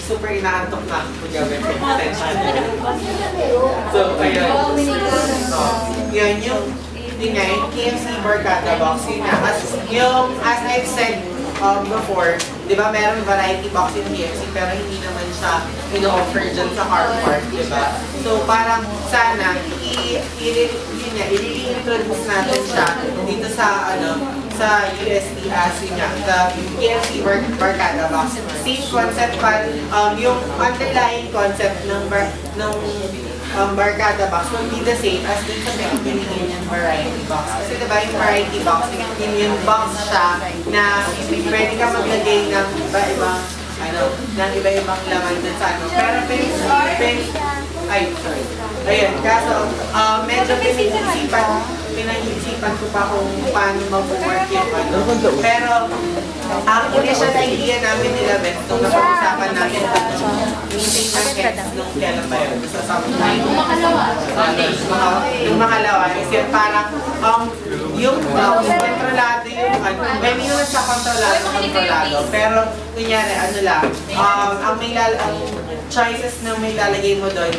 super inaantok na ako gawin. So, ayun. Yun nga, yung KFC Barkada Box, yun nga. As I've said before, di ba meron variety box yung KFC, pero hindi naman siya ino-offer dyan sa car park, di ba? So, parang sana, i-introduce natin siya dito sa, sa UST as yun nga, the KFC Barkada Box. Same concept pa, yung underlying concept ng Barkada Box will be the same as dun sa pinili yung variety box. Kasi diba yung variety box, yung box siya na pwede ka maglagay ng iba-ibang iba-ibang laman dun sa Pero ayun, kaso medyo pinag-iisipan ko pa kung paano mag-work yung Pero ang initial idea namin nila, Beth, nung napag-usapan natin meeting ng heads nung kailan ba yun? Sa sometime. Yung makalawa, is yun parang yung kontrolado yung may naman sa kontrolado, pero kunyari, ang choices na may lalagay mo doon,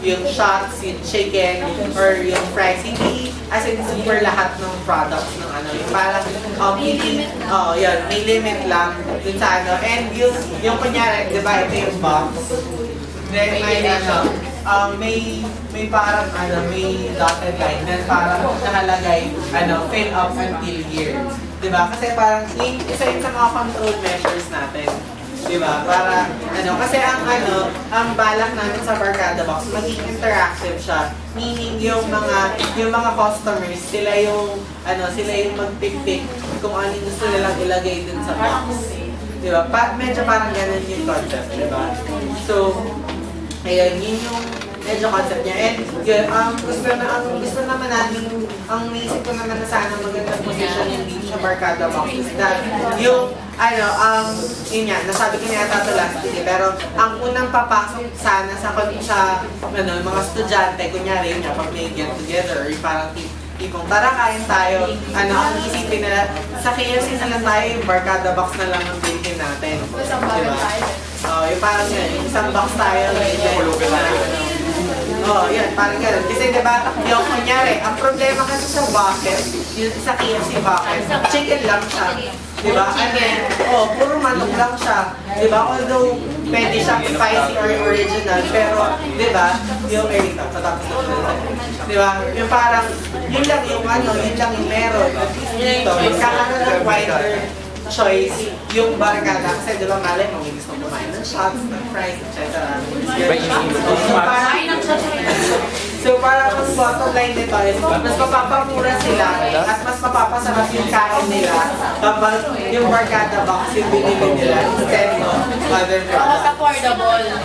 yung shots, yung chicken, or yung fries, hindi as in super lahat ng products ng yung parang may limit lang dun sa and yung kunyari, di ba, ito yung box, then may parang may dotted line, then parang nakalagay, fill up until here, di ba, kasi parang isa yun sa mga control measures natin. Diba? Para, kasi ang balak namin sa Barkada Box, maging interactive siya. Meaning, yung mga customers, sila yung mag-pick kung ano yung gusto nilang ilagay dun sa box. Diba? Medyo parang ganun yung concept, diba? So, ayun, yun yung medyo concept niya. And, yun, gusto naman namin, ang naisip ko naman na sana magandang position yung dito sa Barkada Box is that yung yun nga, nasabi ko na yata ito last week, pero ang unang papasok sana sa mga estudyante, kunyari yun nga, pag may get together, or parang tipong tara kain tayo, ang isipin nila, sa KFC na lang tayo, yung Barkada Box na lang ang bilhin natin. Diba? Yung parang yun, yung isang box tayo, yun, parang gano'n. Kasi diba, yung kunyari, ang problema kasi sa bucket, yung sa KFC bucket, chicken lang siya. Diba? Puro manok lang siya. Diba? Although, pwede siyang spicy or original, pero, diba, yung diba? Yung parang, yun lang yung meron. Dito, magkakaroon ng wider choice yung Barkada. Kasi diba, malay mo, may gusto kumain ng shots, ng fries, etc. So parang ang bottom line nito is mas mapapamura sila at mas mapapasarap yung kain nila kapag yung Barkada Box yung binili nila instead of other products. Affordable. Yes.